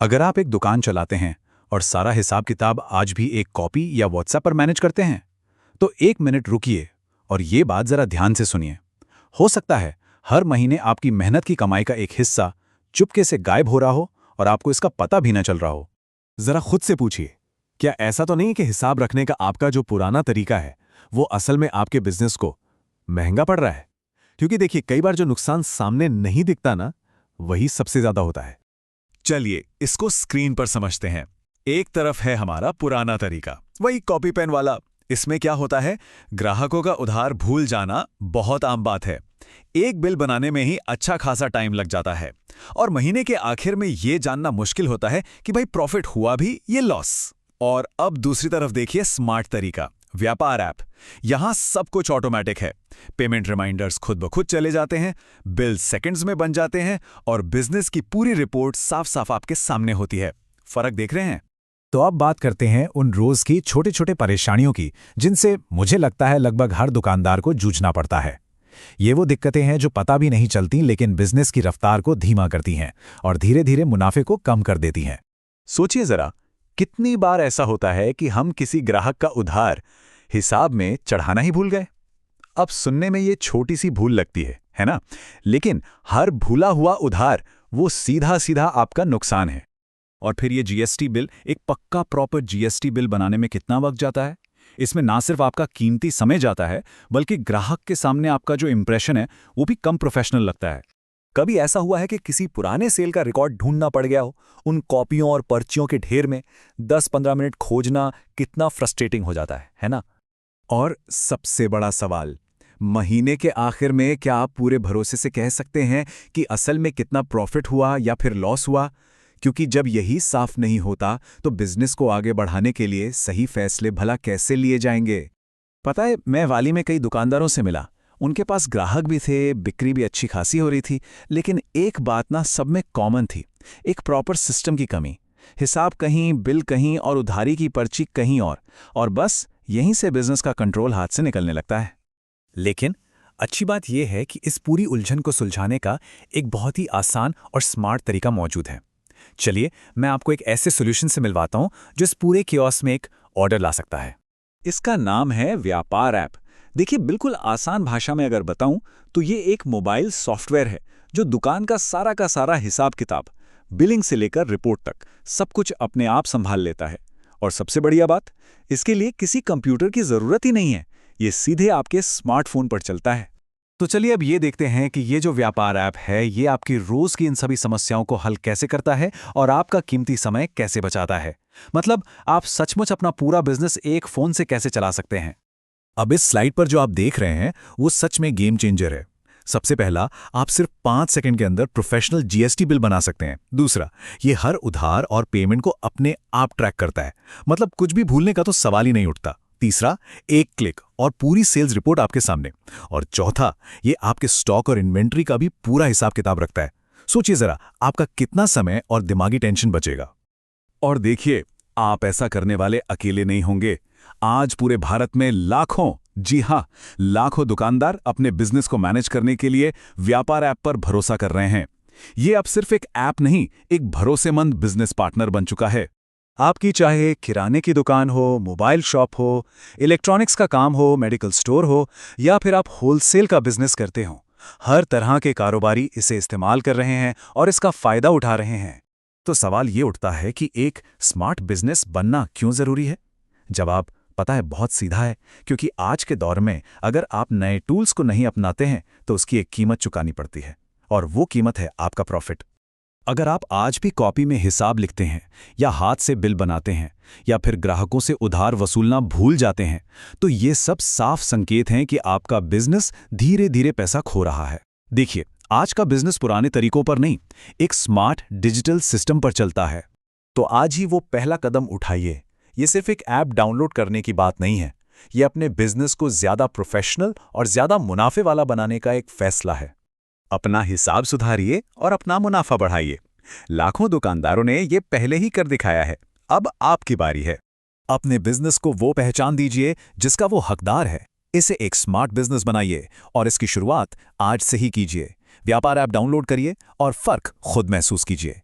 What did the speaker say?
अगर आप एक दुकान चलाते हैं और सारा हिसाब किताब आज भी एक कॉपी या व्हाट्सएप पर मैनेज करते हैं, तो 1 मिनट रुकिए और ये बात जरा ध्यान से सुनिए। हो सकता है हर महीने आपकी मेहनत की कमाई का एक हिस्सा चुपके से गायब हो रहा हो और आपको इसका पता भी न चल रहा हो। जरा खुद से पूछिए, क्या ऐसा तो नहीं कि हिसाब रखने का आपका जो पुराना तरीका है वो असल में आपके बिजनेस को महंगा पड़ रहा है? क्योंकि देखिए, कई बार जो नुकसान सामने नहीं दिखता ना, वही सबसे ज्यादा होता है। चलिए इसको स्क्रीन पर समझते हैं। एक तरफ है हमारा पुराना तरीका, वही कॉपी पेन वाला। इसमें क्या होता है, ग्राहकों का उधार भूल जाना बहुत आम बात है। एक बिल बनाने में ही अच्छा खासा टाइम लग जाता है और महीने के आखिर में यह जानना मुश्किल होता है कि भाई प्रॉफिट हुआ भी ये लॉस। और अब दूसरी तरफ देखिए स्मार्ट तरीका, व्यापार ऐप। यहां सब कुछ ऑटोमेटिक है। पेमेंट रिमाइंडर्स खुद ब खुद चले जाते हैं, बिल सेकंड्स में बन जाते हैं और बिजनेस की पूरी रिपोर्ट साफ साफ आपके सामने होती है। फर्क देख रहे हैं? तो अब बात करते हैं उन रोज की छोटे छोटे परेशानियों की जिनसे मुझे लगता है लगभग हर दुकानदार को जूझना पड़ता है। ये वो दिक्कतें हैं जो पता भी नहीं चलती लेकिन बिजनेस की रफ्तार को धीमा करती हैं और धीरे धीरे मुनाफे को कम कर देती हैं। सोचिए जरा, कितनी बार ऐसा होता है कि हम किसी ग्राहक का उधार हिसाब में चढ़ाना ही भूल गए। अब सुनने में ये छोटी सी भूल लगती है ना? लेकिन हर भूला हुआ उधार वो सीधा सीधा आपका नुकसान है। और फिर ये जीएसटी बिल, एक पक्का प्रॉपर जीएसटी बिल बनाने में कितना वक्त जाता है। इसमें ना सिर्फ आपका कीमती समय जाता है, बल्कि ग्राहक के सामने आपका जो इंप्रेशन है वो भी कम प्रोफेशनल लगता है। कभी ऐसा हुआ है कि किसी पुराने सेल का रिकॉर्ड ढूंढना पड़ गया हो? उन कॉपियों और पर्चियों के ढेर में 10-15 मिनट खोजना कितना फ्रस्ट्रेटिंग हो जाता है ना? और सबसे बड़ा सवाल, महीने के आखिर में क्या आप पूरे भरोसे से कह सकते हैं कि असल में कितना प्रॉफिट हुआ या फिर लॉस हुआ? क्योंकि जब यही साफ नहीं होता तो बिजनेस को आगे बढ़ाने के लिए सही फैसले भला कैसे लिए जाएंगे? पता है, मैं वाली में कई दुकानदारों से मिला। उनके पास ग्राहक भी थे, बिक्री भी अच्छी खासी हो रही थी, लेकिन एक बात ना सब में कॉमन थी, एक प्रॉपर सिस्टम की कमी। हिसाब कहीं, बिल कहीं और उधारी की पर्ची कहीं और बस यहीं से बिजनेस का कंट्रोल हाथ से निकलने लगता है। लेकिन अच्छी बात यह है कि इस पूरी उलझन को सुलझाने का एक बहुत ही आसान और स्मार्ट तरीका मौजूद है। चलिए मैं आपको एक ऐसे सॉल्यूशन से मिलवाता हूं जो इस पूरे कियोस्क में एक ऑर्डर ला सकता है। इसका नाम है व्यापार ऐप। देखिए, बिल्कुल आसान भाषा में अगर बताऊं तो ये एक मोबाइल सॉफ्टवेयर है जो दुकान का सारा हिसाब किताब, बिलिंग से लेकर रिपोर्ट तक सब कुछ अपने आप संभाल लेता है। और सबसे बढ़िया बात, इसके लिए किसी कंप्यूटर की जरूरत ही नहीं है, ये सीधे आपके स्मार्टफोन पर चलता है। तो चलिए अब ये देखते हैं कि ये जो व्यापार ऐप है ये आपकी रोज की इन सभी समस्याओं को हल कैसे करता है और आपका कीमती समय कैसे बचाता है। मतलब आप सचमुच अपना पूरा बिजनेस एक फोन से कैसे चला सकते हैं। अब इस स्लाइड पर जो आप देख रहे हैं वो सच में गेम चेंजर है। सबसे पहला, आप सिर्फ 5 सेकंड के अंदर प्रोफेशनल जीएसटी बिल बना सकते हैं। दूसरा, ये हर उधार और पेमेंट को अपने आप ट्रैक करता है, मतलब कुछ भी भूलने का तो सवाल ही नहीं उठता। तीसरा, एक क्लिक और पूरी सेल्स रिपोर्ट आपके सामने। और चौथा, ये आपके स्टॉक और इन्वेंट्री का भी पूरा हिसाब किताब रखता है। सोचिए जरा, आपका कितना समय और दिमागी टेंशन बचेगा। और देखिए, आप ऐसा करने वाले अकेले नहीं होंगे। आज पूरे भारत में लाखों, जी हां, लाखों दुकानदार अपने बिजनेस को मैनेज करने के लिए व्यापार ऐप पर भरोसा कर रहे हैं। ये अब सिर्फ एक ऐप नहीं, एक भरोसेमंद बिजनेस पार्टनर बन चुका है। आपकी चाहे किराने की दुकान हो, मोबाइल शॉप हो, इलेक्ट्रॉनिक्स का काम हो, मेडिकल स्टोर हो या फिर आप होलसेल का बिजनेस करते हो, हर तरह के कारोबारी इसे इस्तेमाल कर रहे हैं और इसका फायदा उठा रहे हैं। तो सवाल ये उठता है कि एक स्मार्ट बिजनेस बनना क्यों जरूरी है? जवाब पता है, बहुत सीधा है। क्योंकि आज के दौर में अगर आप नए टूल्स को नहीं अपनाते हैं तो उसकी एक कीमत चुकानी पड़ती है, और वो कीमत है आपका प्रॉफिट। अगर आप आज भी कॉपी में हिसाब लिखते हैं या हाथ से बिल बनाते हैं या फिर ग्राहकों से उधार वसूलना भूल जाते हैं, तो ये सब साफ संकेत हैं कि आपका बिजनेस धीरे धीरे पैसा खो रहा है। देखिए, आज का बिजनेस पुराने तरीकों पर नहीं, एक स्मार्ट डिजिटल सिस्टम पर चलता है। तो आज ही वो पहला कदम उठाइए। ये सिर्फ एक ऐप डाउनलोड करने की बात नहीं है, ये अपने बिजनेस को ज्यादा प्रोफेशनल और ज्यादा मुनाफे वाला बनाने का एक फैसला है। अपना हिसाब सुधारिए और अपना मुनाफा बढ़ाइए। लाखों दुकानदारों ने ये पहले ही कर दिखाया है, अब आपकी बारी है। अपने बिजनेस को वो पहचान दीजिए जिसका वो हकदार है। इसे एक स्मार्ट बिजनेस बनाइए और इसकी शुरुआत आज से ही कीजिए। व्यापार ऐप डाउनलोड करिए और फर्क खुद महसूस कीजिए।